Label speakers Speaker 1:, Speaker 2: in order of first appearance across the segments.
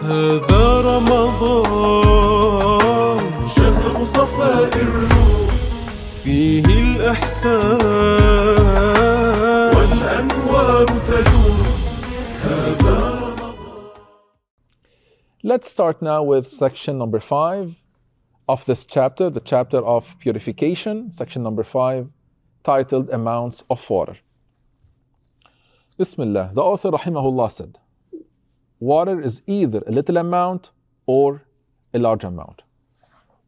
Speaker 1: هذا رمضان شهر صفاء الروح فيه الإحسان والأنوار تدور هذا رمضان.
Speaker 2: Let's start now with section number 5 of this chapter, the chapter of purification, section number 5, titled Amounts of Water. Bismillah, the author rahimahullah said, water is either a little amount or a large amount.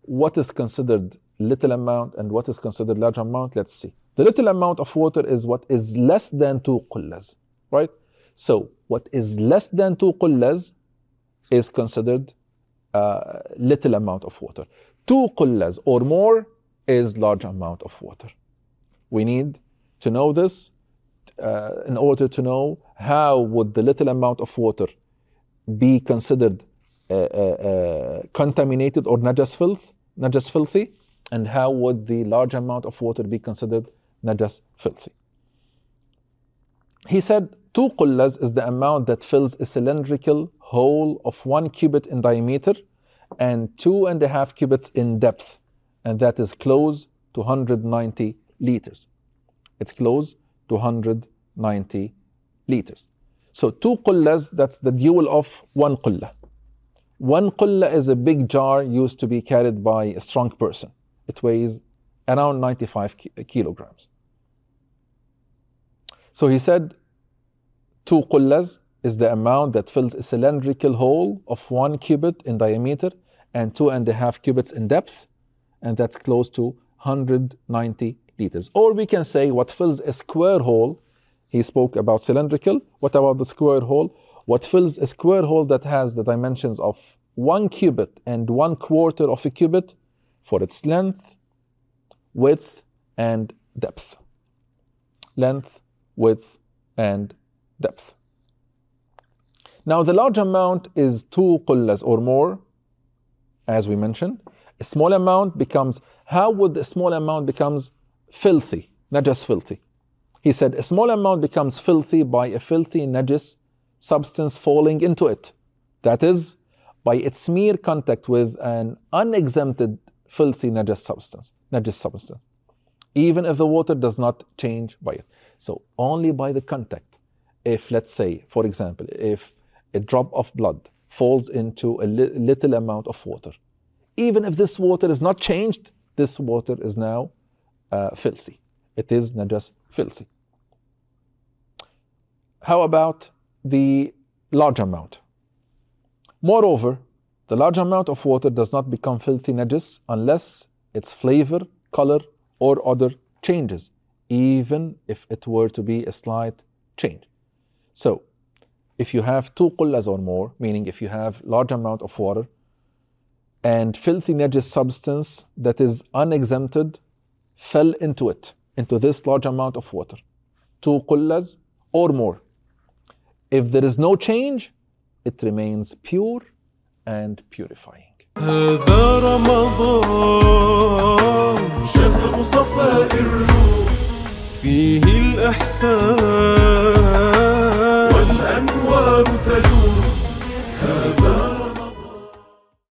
Speaker 2: What is considered little amount and what is considered large amount? Let's see. The little amount of water is what is less than 2 qullas, right? So what is less than 2 qullas is considered little amount of water. 2 qullas or more is large amount of water. We need to know this in order to know how would the little amount of water be considered contaminated or najas filthy, and how would the large amount of water be considered najas filthy. He said 2 qullas is the amount that fills a cylindrical hole of 1 cubit in diameter and 2.5 cubits in depth, and that is close to 190 liters. It's close to 190 liters. So 2 qullas, that's the dual of 1 qullah. 1 qullah is a big jar used to be carried by a strong person. It weighs around 95 kilograms. So he said 2 qullas is the amount that fills a cylindrical hole of 1 cubit in diameter and 2.5 cubits in depth, and that's close to 190 liters. Or we can say what fills a square hole. He spoke about cylindrical. What about the square hole? What fills a square hole that has the dimensions of 1 cubit and 1/4 of a cubit for its length, width, and depth. Length, width, and depth. Now the large amount is 2 qullas or more, as we mentioned. A small amount becomes, how would a small amount becomes filthy, najas filthy? He said a small amount becomes filthy by a filthy najis substance falling into it. That is, by its mere contact with an unexempted filthy najis substance, even if the water does not change by it. So only by the contact. If, let's say, for example, if a drop of blood falls into a little amount of water, even if this water is not changed, this water is now filthy. It is najas filthy. How about the large amount? Moreover, the large amount of water does not become filthy najis unless its flavor, color, or odor changes, even if it were to be a slight change. So, if you have 2 qullas or more, meaning if you have large amount of water and filthy najis substance that is unexempted fell into it, into this large amount of water, 2 qullas or more. If there is no change, it remains pure and purifying.
Speaker 1: هذا رمضان شهر صفاء الروح فيه الإحسان